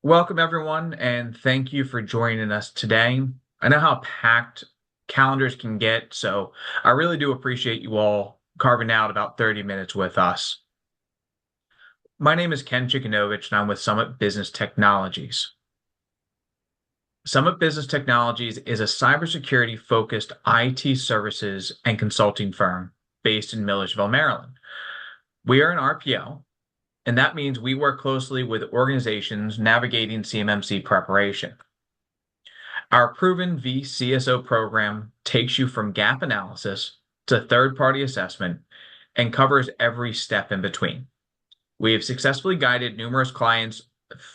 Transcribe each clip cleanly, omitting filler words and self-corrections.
Welcome, everyone, and thank you for joining us today. I know how packed calendars can get, so I really do appreciate you all carving out about 30 minutes with us. My name is Ken Chikanovich, and I'm with Summit Business Technologies. Summit Business Technologies is a cybersecurity-focused IT services and consulting firm based in Millersville, Maryland. We are an RPO, and that means we work closely with organizations navigating CMMC preparation. Our proven VCSO program takes you from gap analysis to third-party assessment and covers every step in between. We have successfully guided numerous clients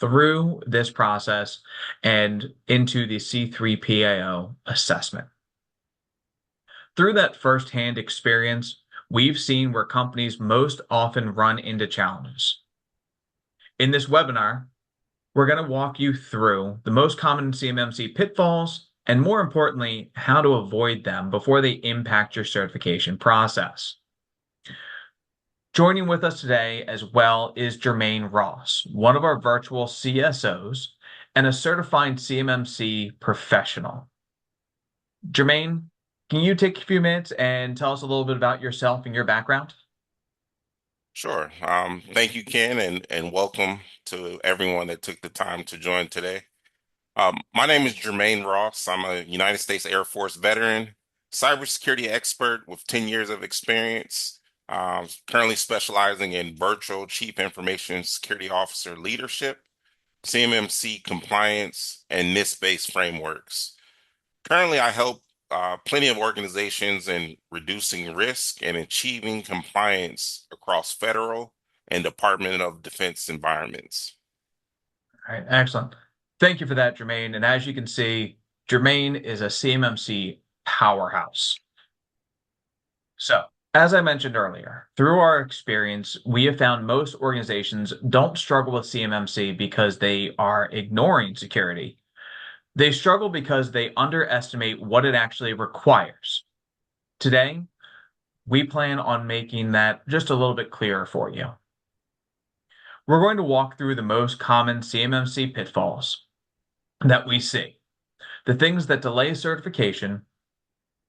through this process and into the C3PAO assessment. Through that firsthand experience, we've seen where companies most often run into challenges. In this webinar, we're going to walk you through the most common CMMC pitfalls and, more importantly, how to avoid them before they impact your certification process. Joining with us today as well is Jermaine Ross, one of our virtual CSOs and a certified CMMC professional. Jermaine, can you take a few minutes and tell us a little bit about yourself and your background? Sure. Thank you, Ken, and welcome to everyone that took the time to join today. My name is Jermaine Ross. I'm a United States Air Force veteran, cybersecurity expert with 10 years of experience, currently specializing in virtual Chief Information Security Officer leadership, CMMC compliance, and NIST-based frameworks. Currently, I help plenty of organizations in reducing risk and achieving compliance across federal and Department of Defense environments. All right, excellent. Thank you for that, Jermaine. And as you can see, Jermaine is a CMMC powerhouse. So, as I mentioned earlier, through our experience, we have found most organizations don't struggle with CMMC because they are ignoring security. They struggle because they underestimate what it actually requires. Today, we plan on making that just a little bit clearer for you. We're going to walk through the most common CMMC pitfalls that we see, the things that delay certification,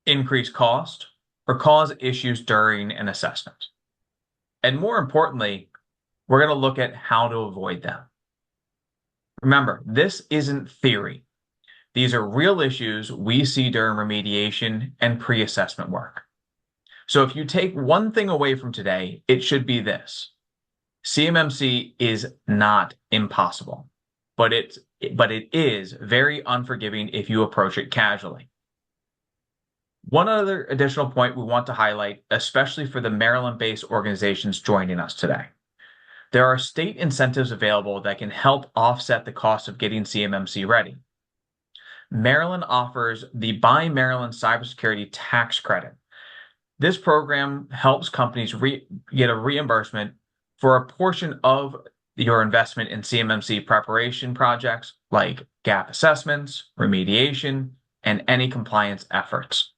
increase cost, or cause issues during an assessment. And more importantly, we're going to look at how to avoid them. Remember, this isn't theory. These are real issues we see during remediation and pre-assessment work. So if you take one thing away from today, it should be this. CMMC is not impossible, but it is very unforgiving if you approach it casually. One other additional point we want to highlight, especially for the Maryland-based organizations joining us today. There are state incentives available that can help offset the cost of getting CMMC ready. Maryland offers the Buy Maryland Cybersecurity Tax Credit. This program helps companies get a reimbursement for a portion of your investment in CMMC preparation projects like gap assessments, remediation, and any compliance efforts.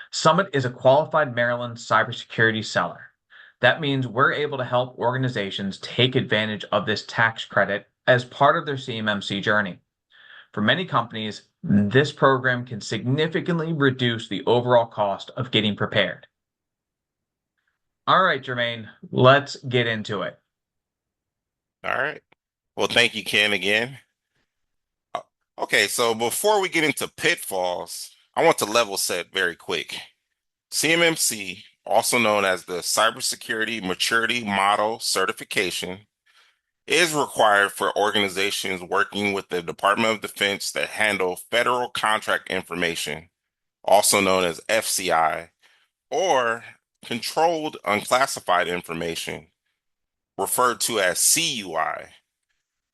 Summit is a qualified Maryland cybersecurity seller. That means we're able to help organizations take advantage of this tax credit as part of their CMMC journey. For many companies, this program can significantly reduce the overall cost of getting prepared. All right, Jermaine, let's get into it. All right. Well, thank you, Ken, again. Okay, so before we get into pitfalls, I want to level set very quick. CMMC, also known as the Cybersecurity Maturity Model Certification, is required for organizations working with the Department of Defense that handle federal contract information, also known as FCI, or controlled unclassified information, referred to as CUI.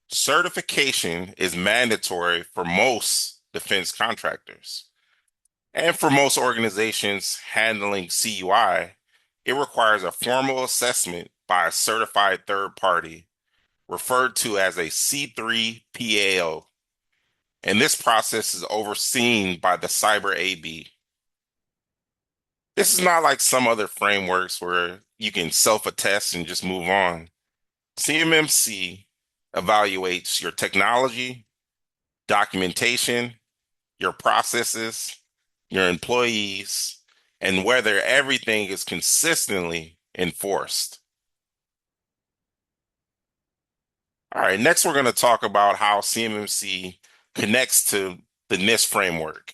Certification is mandatory for most defense contractors. And for most organizations handling CUI, it requires a formal assessment by a certified third party, referred to as a C3PAO. And this process is overseen by the Cyber AB. This is not like some other frameworks where you can self-attest and just move on. CMMC evaluates your technology, documentation, your processes, your employees, and whether everything is consistently enforced. All right, next we're going to talk about how CMMC connects to the NIST framework.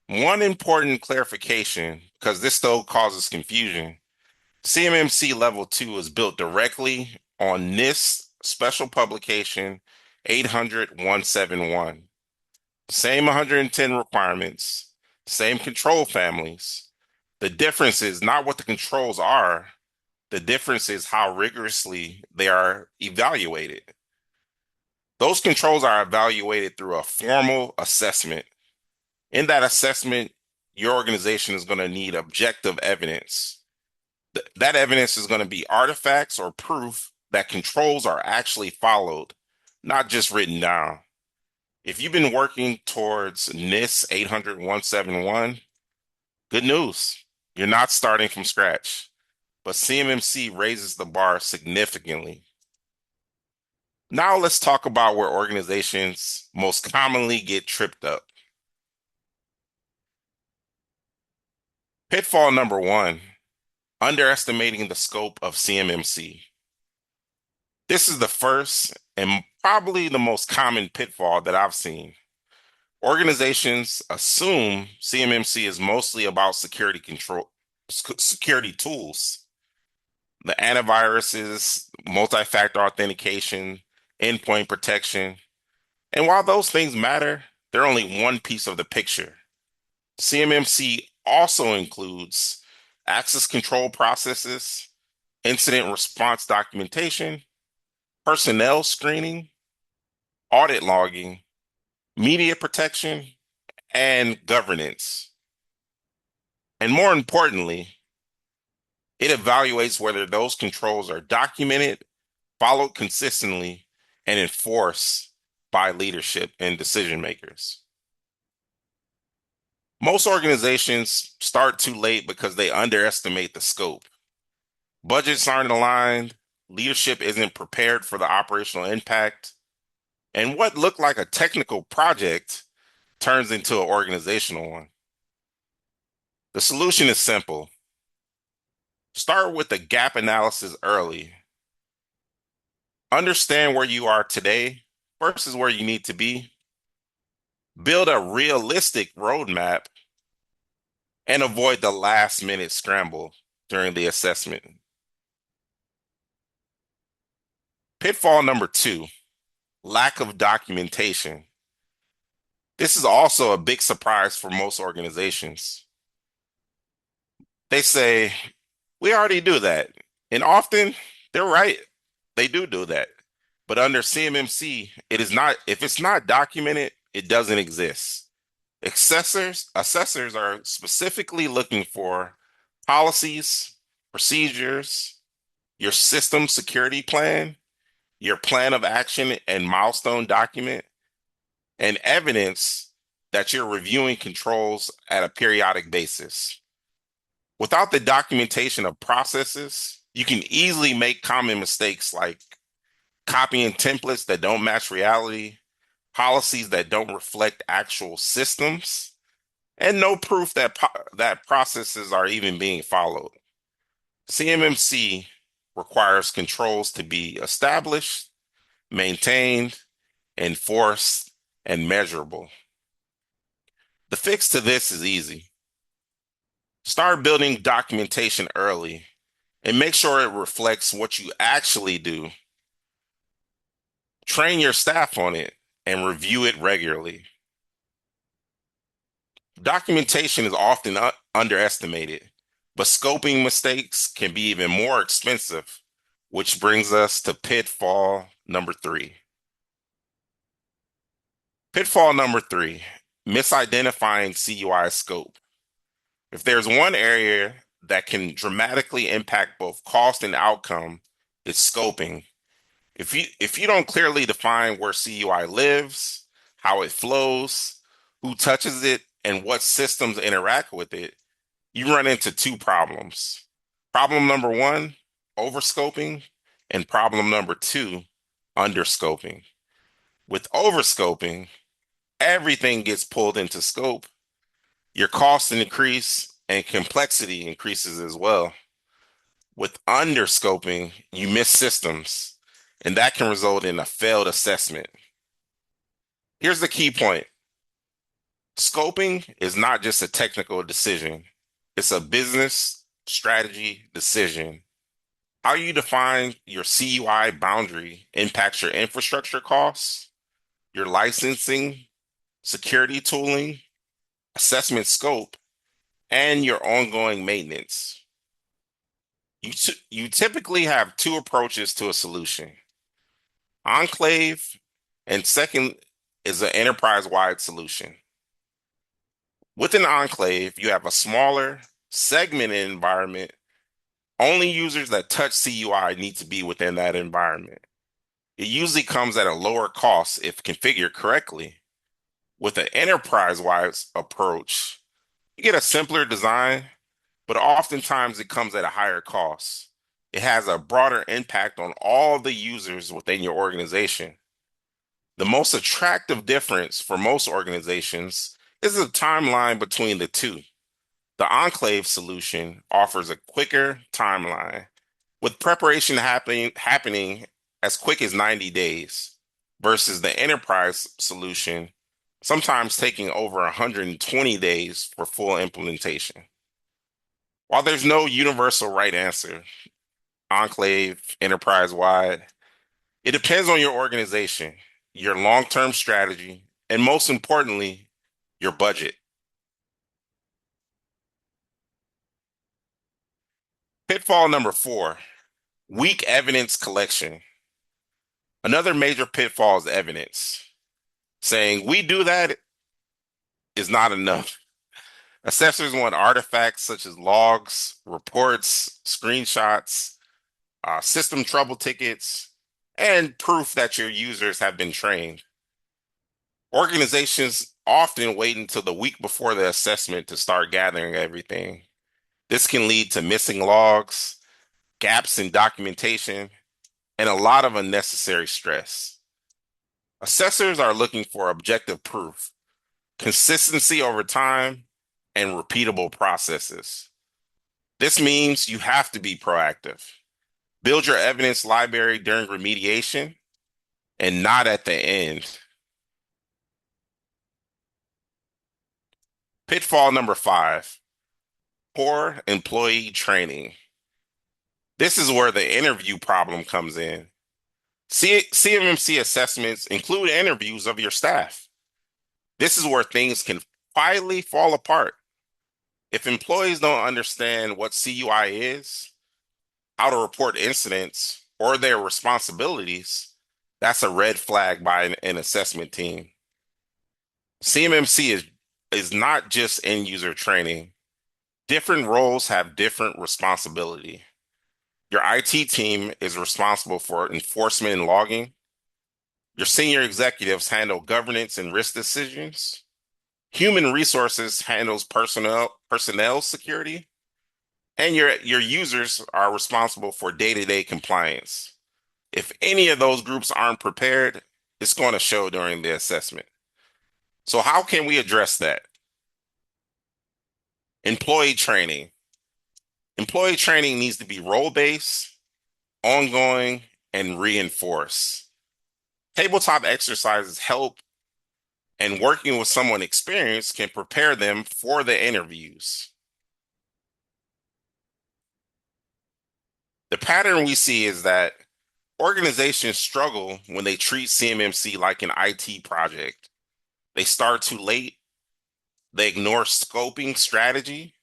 One important clarification, because this still causes confusion, CMMC Level 2 is built directly on NIST Special Publication 800-171. Same 110 requirements, same control families. The difference is not what the controls are, the difference is how rigorously they are evaluated. Those controls are evaluated through a formal assessment. In that assessment, your organization is going to need objective evidence. That evidence is going to be artifacts or proof that controls are actually followed, not just written down. If you've been working towards NIST 800-171, good news. You're not starting from scratch, but CMMC raises the bar significantly. Now let's talk about where organizations most commonly get tripped up. Pitfall number one, underestimating the scope of CMMC. This is the first and probably the most common pitfall that I've seen. Organizations assume CMMC is mostly about security tools, the antiviruses, multi-factor authentication, endpoint protection. And while those things matter, they're only one piece of the picture. CMMC also includes access control processes, incident response documentation, personnel screening, audit logging, media protection, and governance. And more importantly, it evaluates whether those controls are documented, followed consistently, and enforced by leadership and decision makers. Most organizations start too late because they underestimate the scope. Budgets aren't aligned, leadership isn't prepared for the operational impact, and what looked like a technical project turns into an organizational one. The solution is simple. Start with the gap analysis early. Understand where you are today versus where you need to be. Build a realistic roadmap and avoid the last minute scramble during the assessment. Pitfall number two, lack of documentation. This is also a big surprise for most organizations. They say, we already do that. And often they're right. They do that. But under CMMC, it is not, if it's not documented, it doesn't exist. Assessors are specifically looking for policies, procedures, your system security plan, your plan of action and milestone document, and evidence that you're reviewing controls at a periodic basis. Without the documentation of processes, you can easily make common mistakes like copying templates that don't match reality, policies that don't reflect actual systems, and no proof that processes are even being followed. CMMC requires controls to be established, maintained, enforced, and measurable. The fix to this is easy. Start building documentation early and make sure it reflects what you actually do. Train your staff on it and review it regularly. Documentation is often underestimated, but scoping mistakes can be even more expensive, which brings us to pitfall number three. Pitfall number three, misidentifying CUI scope. If there's one area that can dramatically impact both cost and outcome, it's scoping. If you don't clearly define where CUI lives, how it flows, who touches it, and what systems interact with it, you run into two problems. Problem number one, overscoping, and problem number two, underscoping. With overscoping, everything gets pulled into scope. Your costs increase and complexity increases as well. With underscoping, you miss systems, and that can result in a failed assessment. Here's the key point. Scoping is not just a technical decision. It's a business strategy decision. How you define your CUI boundary impacts your infrastructure costs, your licensing, security tooling, assessment scope, and your ongoing maintenance. You typically have two approaches to a solution. Enclave, and second is an enterprise-wide solution. With an enclave, you have a smaller, segmented environment. Only users that touch CUI need to be within that environment. It usually comes at a lower cost if configured correctly. With an enterprise-wide approach, you get a simpler design, but oftentimes it comes at a higher cost. It has a broader impact on all the users within your organization. The most attractive difference for most organizations is the timeline between the two. The Enclave solution offers a quicker timeline, with preparation happening as quick as 90 days, versus the Enterprise solution sometimes taking over 120 days for full implementation. While there's no universal right answer, Enclave, enterprise-wide, it depends on your organization, your long-term strategy, and most importantly, your budget. Pitfall number 4, weak evidence collection. Another major pitfall is evidence. Saying we do that is not enough. Assessors want artifacts such as logs, reports, screenshots, system trouble tickets, and proof that your users have been trained. Organizations often wait until the week before the assessment to start gathering everything. This can lead to missing logs, gaps in documentation, and a lot of unnecessary stress. Assessors are looking for objective proof, consistency over time, and repeatable processes. This means you have to be proactive. Build your evidence library during remediation and not at the end. Pitfall number 5, poor employee training. This is where the interview problem comes in. CMMC assessments include interviews of your staff. This is where things can quietly fall apart. If employees don't understand what CUI is, how to report incidents, or their responsibilities, that's a red flag by an assessment team. CMMC is not just end user training. Different roles have different responsibility. Your IT team is responsible for enforcement and logging. Your senior executives handle governance and risk decisions. Human resources handles personnel security. And your users are responsible for day-to-day compliance. If any of those groups aren't prepared, it's going to show during the assessment. So how can we address that? Employee training. Employee training needs to be role-based, ongoing, and reinforced. Tabletop exercises help, and working with someone experienced can prepare them for the interviews. The pattern we see is that organizations struggle when they treat CMMC like an IT project. They start too late, they ignore scoping strategy,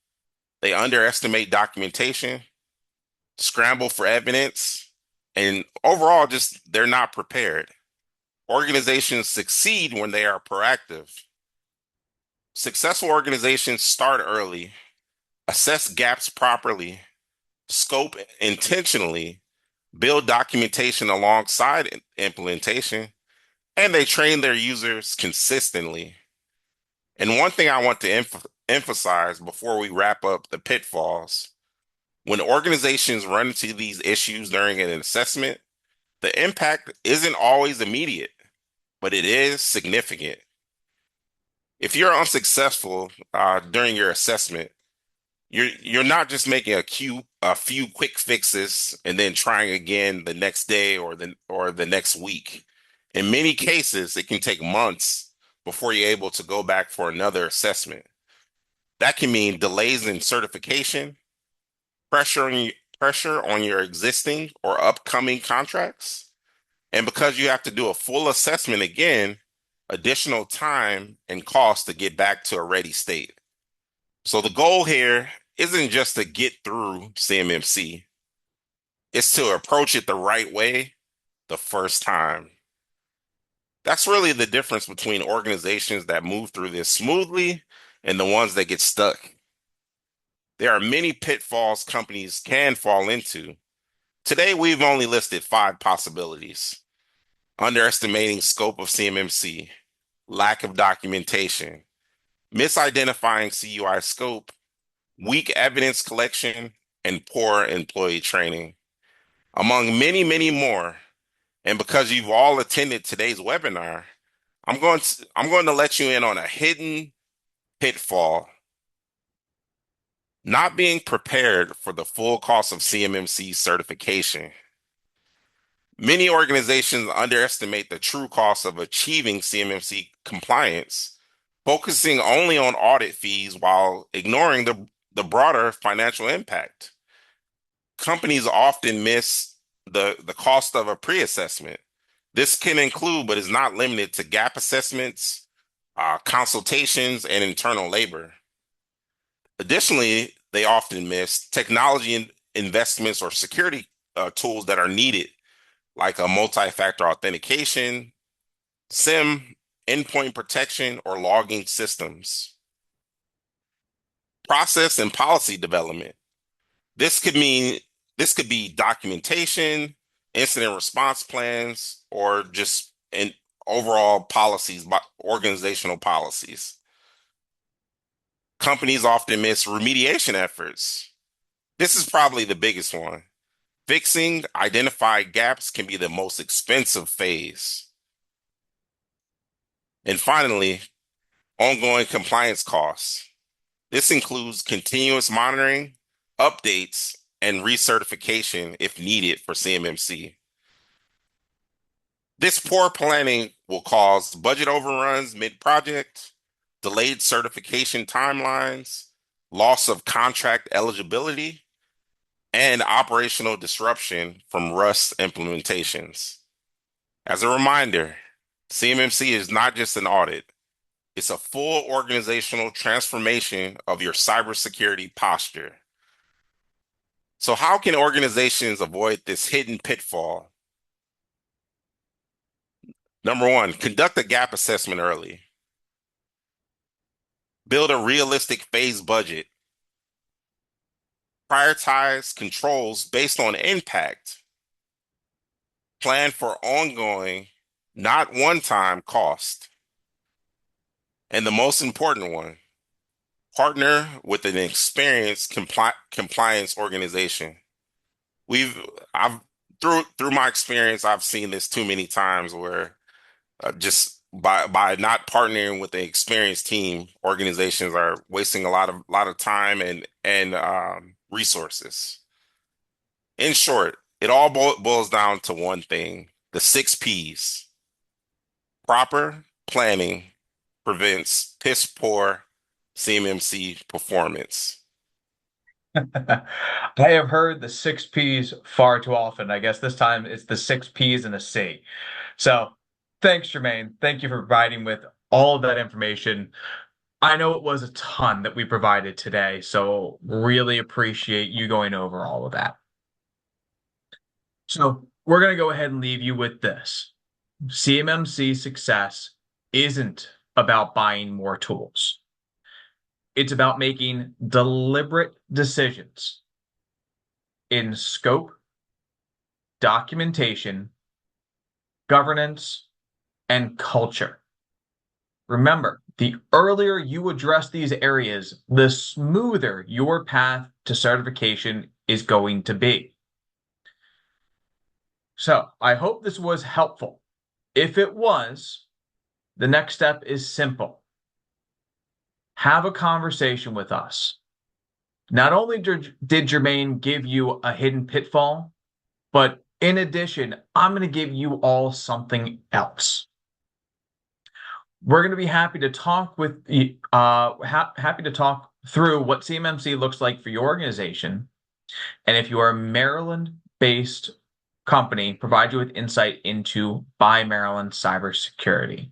they underestimate documentation, scramble for evidence, and overall, just they're not prepared. Organizations succeed when they are proactive. Successful organizations start early, assess gaps properly, scope intentionally, build documentation alongside implementation, and they train their users consistently. And one thing I want to emphasize before we wrap up the pitfalls, when organizations run into these issues during an assessment, The impact isn't always immediate, but it is significant. If you're unsuccessful during your assessment, you're not just making a few quick fixes and then trying again the next day or the next week. In many cases, it can take months before you're able to go back for another assessment. That can mean delays in certification, pressure on pressure on your existing or upcoming contracts, and because you have to do a full assessment again, additional time and cost to get back to a ready state. So the goal here isn't just to get through CMMC, it's to approach it the right way the first time. That's really the difference between organizations that move through this smoothly and the ones that get stuck. There are many pitfalls companies can fall into. Today, we've only listed 5 possibilities: underestimating scope of CMMC, lack of documentation, misidentifying CUI scope, weak evidence collection, and poor employee training, among many, many more. And because you've all attended today's webinar, I'm going to let you in on a hidden pitfall: not being prepared for the full cost of CMMC certification. Many organizations underestimate the true cost of achieving CMMC compliance, focusing only on audit fees while ignoring the broader financial impact. Companies often miss the cost of a pre-assessment. This can include, but is not limited to, gap assessments, consultations, and internal labor. Additionally, they often miss technology investments or security tools that are needed, like a multi-factor authentication, SIM, endpoint protection, or logging systems. Process and policy development. This could mean this could be documentation, incident response plans, or just overall policies, organizational policies. Companies often miss remediation efforts. This is probably the biggest one. Fixing identified gaps can be the most expensive phase. And finally, ongoing compliance costs. This includes continuous monitoring, updates, and recertification if needed for CMMC. This poor planning will cause budget overruns mid-project, delayed certification timelines, loss of contract eligibility, and operational disruption from Rust implementations. As a reminder, CMMC is not just an audit, it's a full organizational transformation of your cybersecurity posture. So, how can organizations avoid this hidden pitfall? Number one, conduct a gap assessment early. Build a realistic phase budget. Prioritize controls based on impact. Plan for ongoing, not one-time cost. And the most important one, partner with an experienced compliance organization. I've through my experience, I've seen this too many times where just by not partnering with an experienced team, organizations are wasting a lot of time and resources. In short, it all boils down to one thing: the 6 Ps. Proper planning prevents piss poor CMMC performance. I have heard the 6 Ps far too often. I guess this time it's the 6 Ps and a C. So thanks, Jermaine. Thank you for providing with all of that information. I know it was a ton that we provided today, so really appreciate you going over all of that. So we're going to go ahead and leave you with this. CMMC success isn't about buying more tools. It's about making deliberate decisions in scope, documentation, governance, and culture. Remember, the earlier you address these areas, the smoother your path to certification is going to be. So I hope this was helpful. If it was, the next step is simple. Have a conversation with us. Not only did Jermaine give you a hidden pitfall, but in addition, I'm going to give you all something else. We're going to be happy to talk with happy to talk through what CMMC looks like for your organization. And if you are a Maryland-based company, provide you with insight into Buy Maryland cybersecurity.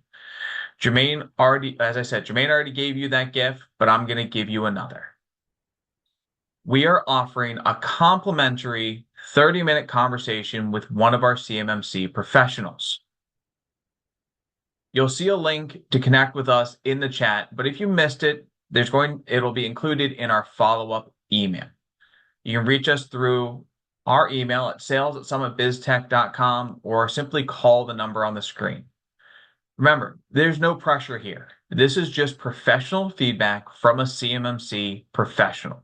Jermaine already, as I said, Jermaine already gave you that gift, but I'm going to give you another. We are offering a complimentary 30-minute conversation with one of our CMMC professionals. You'll see a link to connect with us in the chat, but if you missed it, it'll be included in our follow-up email. You can reach us through our email at sales@summitbiztech.com or simply call the number on the screen. Remember, there's no pressure here. This is just professional feedback from a CMMC professional.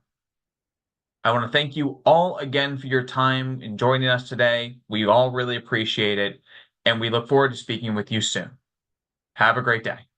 I want to thank you all again for your time in joining us today. We all really appreciate it, and we look forward to speaking with you soon. Have a great day.